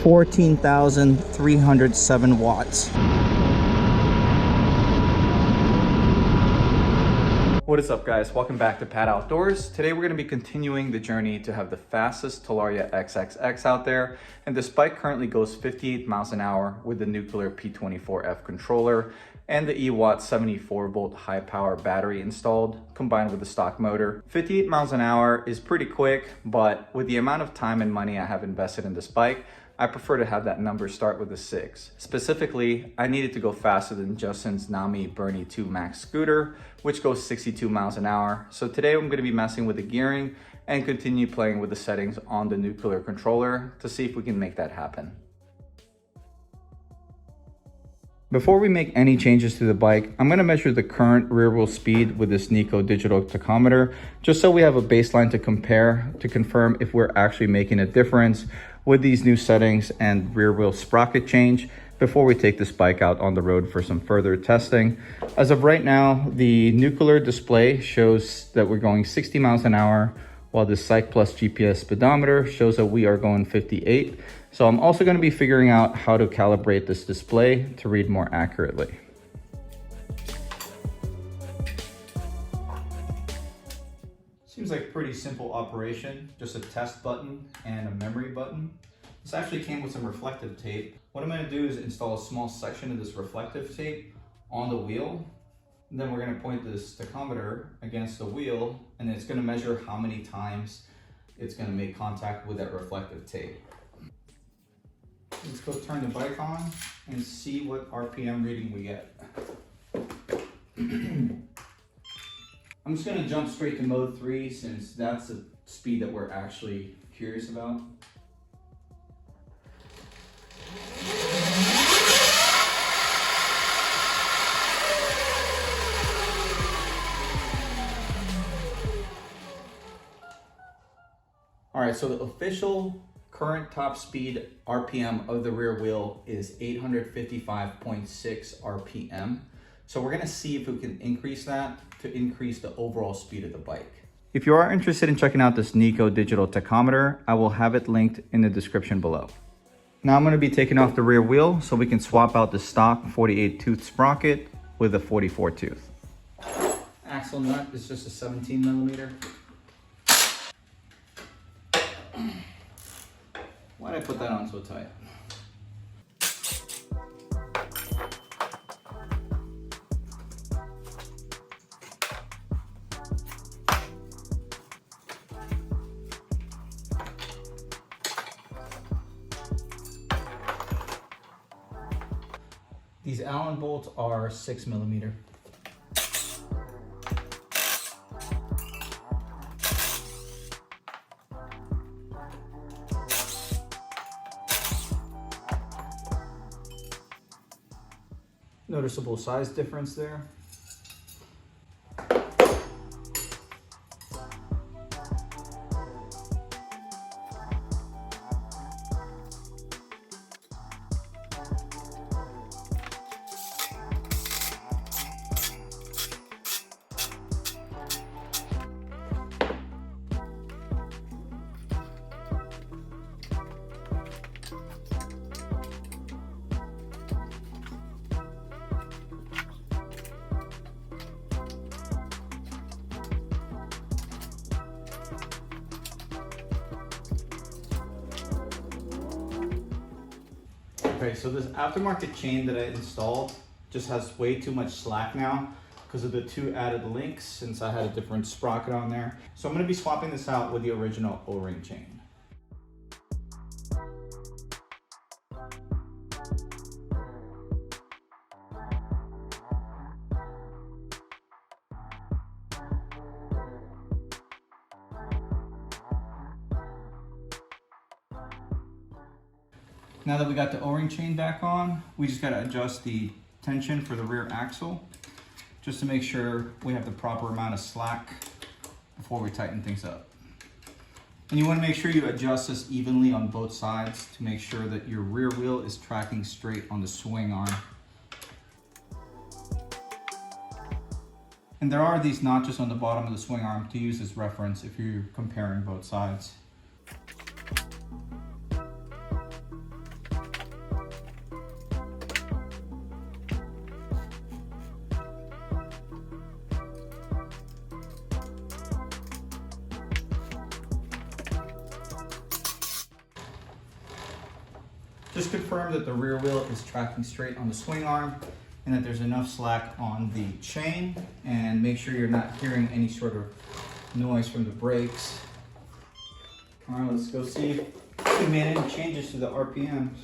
14,307 watts. What is up, guys? Welcome back to Pat Outdoors. Today we're going to be continuing the journey to have the fastest Talaria XXX out there, and this bike currently goes 58 miles an hour with the Nucular P24F controller and the Ewatt 74V high power battery installed, combined with the stock motor. 58 miles an hour is pretty quick, but with the amount of time and money I have invested in this bike, I prefer to have that number start with a 6. Specifically, I needed to go faster than Justin's Nami Bernie 2 Max scooter, which goes 62 miles an hour. So today I'm going to be messing with the gearing and continue playing with the settings on the Nucular controller to see if we can make that happen. Before we make any changes to the bike, I'm going to measure the current rear wheel speed with this Nico digital tachometer, just so we have a baseline to compare to confirm if we're actually making a difference with these new settings and rear wheel sprocket change before we take this bike out on the road for some further testing. As of right now, the Nucular display shows that we're going 60 miles an hour, while the Sight Plus GPS speedometer shows that we are going 58. So I'm also going to be figuring out how to calibrate this display to read more accurately. Seems like a pretty simple operation, just a test button and a memory button. This actually came with some reflective tape. What I'm going to do is install a small section of this reflective tape on the wheel. And then we're going to point this tachometer against the wheel, and it's going to measure how many times it's going to make contact with that reflective tape. Let's go turn the bike on and see what RPM reading we get. I'm just going to jump straight to mode 3 since that's the speed that we're actually curious about. All right, so the official current top speed RPM of the rear wheel is 855.6 RPM. So we're gonna see if we can increase that to increase the overall speed of the bike. If you are interested in checking out this Nico digital tachometer, I will have it linked in the description below. Now I'm gonna be taking off the rear wheel so we can swap out the stock 48 tooth sprocket with a 44 tooth. Axle nut is just a 17 millimeter. Why did I put that on so tight? These Allen bolts are 6 millimeter. Noticeable size difference there. Okay, so this aftermarket chain that I installed just has way too much slack now because of the 2 added links since I had a different sprocket on there. So I'm going to be swapping this out with the original O-ring chain. Now that we got the O-ring chain back on, we just got to adjust the tension for the rear axle just to make sure we have the proper amount of slack before we tighten things up. And you want to make sure you adjust this evenly on both sides to make sure that your rear wheel is tracking straight on the swing arm. And there are these notches on the bottom of the swing arm to use as reference if you're comparing both sides. Just confirm that the rear wheel is tracking straight on the swing arm and that there's enough slack on the chain, and make sure you're not hearing any sort of noise from the brakes. All right, let's go see if we made any changes to the RPMs.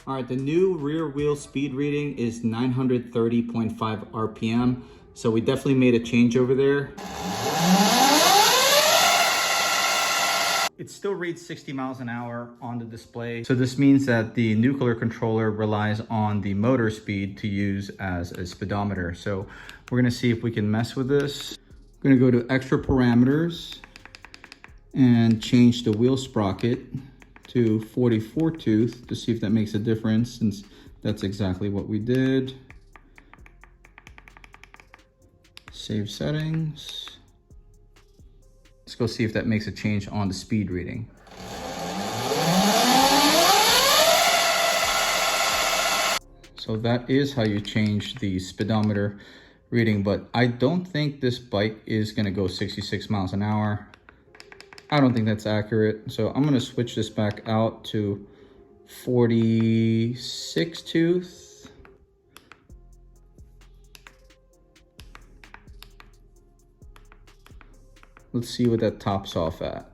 All right, the new rear wheel speed reading is 930.5 RPM. So we definitely made a change over there. It still reads 60 miles an hour on the display. So this means that the Nucular controller relies on the motor speed to use as a speedometer. So we're gonna see if we can mess with this. I'm gonna go to extra parameters and change the wheel sprocket to 44 tooth to see if that makes a difference, since that's exactly what we did. Save settings. Let's go see if that makes a change on the speed reading. So that is how you change the speedometer reading, but I don't think this bike is gonna go 66 miles an hour. I don't think that's accurate. So I'm gonna switch this back out to 46 tooth. Let's see what that tops off at.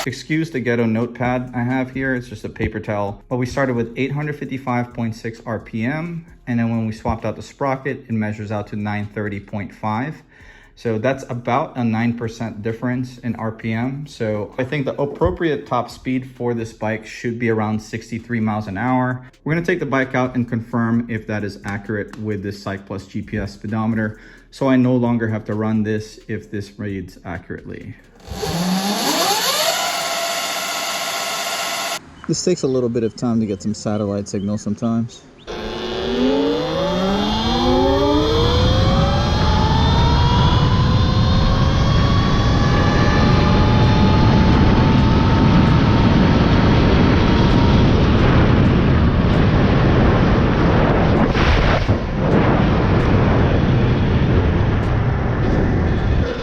Excuse the ghetto notepad I have here, it's just a paper towel. But we started with 855.6 RPM, and then when we swapped out the sprocket, it measures out to 930.5. So that's about a 9% difference in RPM. So I think the appropriate top speed for this bike should be around 63 miles an hour. We're gonna take the bike out and confirm if that is accurate with this Cyc Plus GPS speedometer, so I no longer have to run this if this reads accurately. This takes a little bit of time to get some satellite signal sometimes.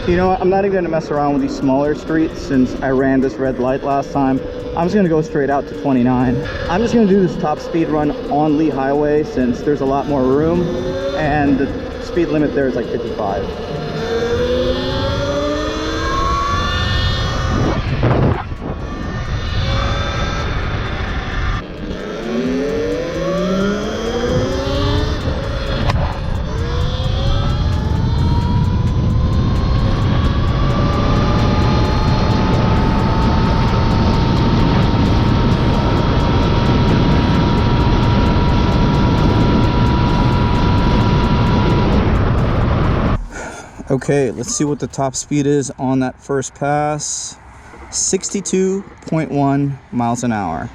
You know what, I'm not even gonna mess around with these smaller streets since I ran this red light last time. I'm just gonna go straight out to 29. I'm just gonna do this top speed run on Lee Highway since there's a lot more room and the speed limit there is like 55. Okay, let's see what the top speed is on that first pass. 62.1 miles an hour.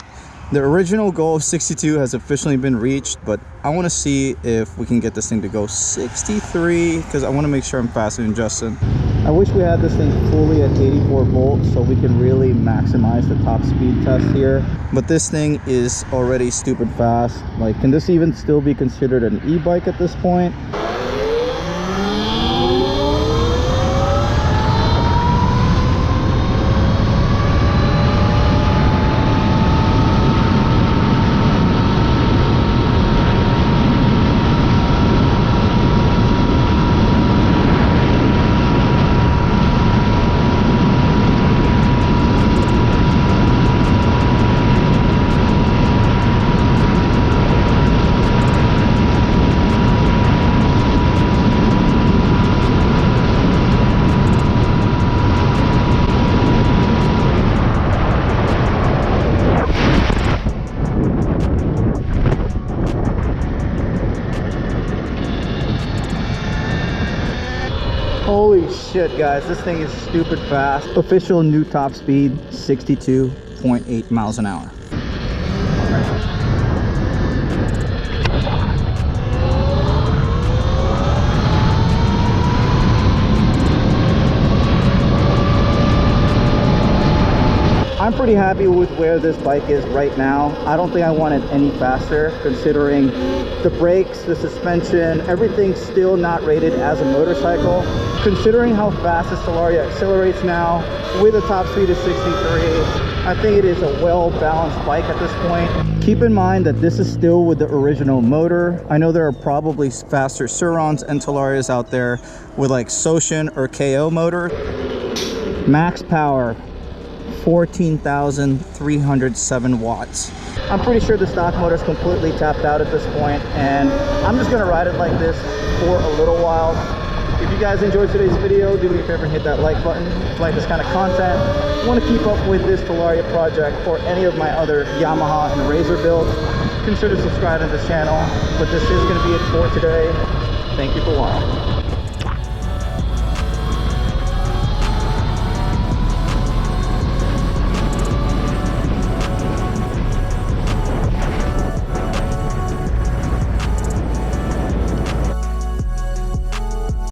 The original goal of 62 has officially been reached, but I want to see if we can get this thing to go 63 because I want to make sure I'm faster than Justin. I wish we had this thing fully at 84 volts so we can really maximize the top speed test here. But this thing is already stupid fast. Like, can this even still be considered an e-bike at this point? Holy shit, guys, this thing is stupid fast. Official new top speed, 62.8 miles an hour. I'm pretty happy with where this bike is right now. I don't think I want it any faster, considering the brakes, the suspension, everything's still not rated as a motorcycle. Considering how fast this Talaria accelerates now, with a top speed of 63, I think it is a well-balanced bike at this point. Keep in mind that this is still with the original motor. I know there are probably faster Surons and Talarias out there with like Soshin or KO motor. Max power, 14,307 watts. I'm pretty sure the stock motor is completely tapped out at this point, and I'm just gonna ride it like this for a little while. If you guys enjoyed today's video, do me a favor and hit that like button if you like this kind of content. If you want to keep up with this Talaria project or any of my other Yamaha and Razor builds, consider subscribing to this channel. But this is going to be it for today. Thank you for watching.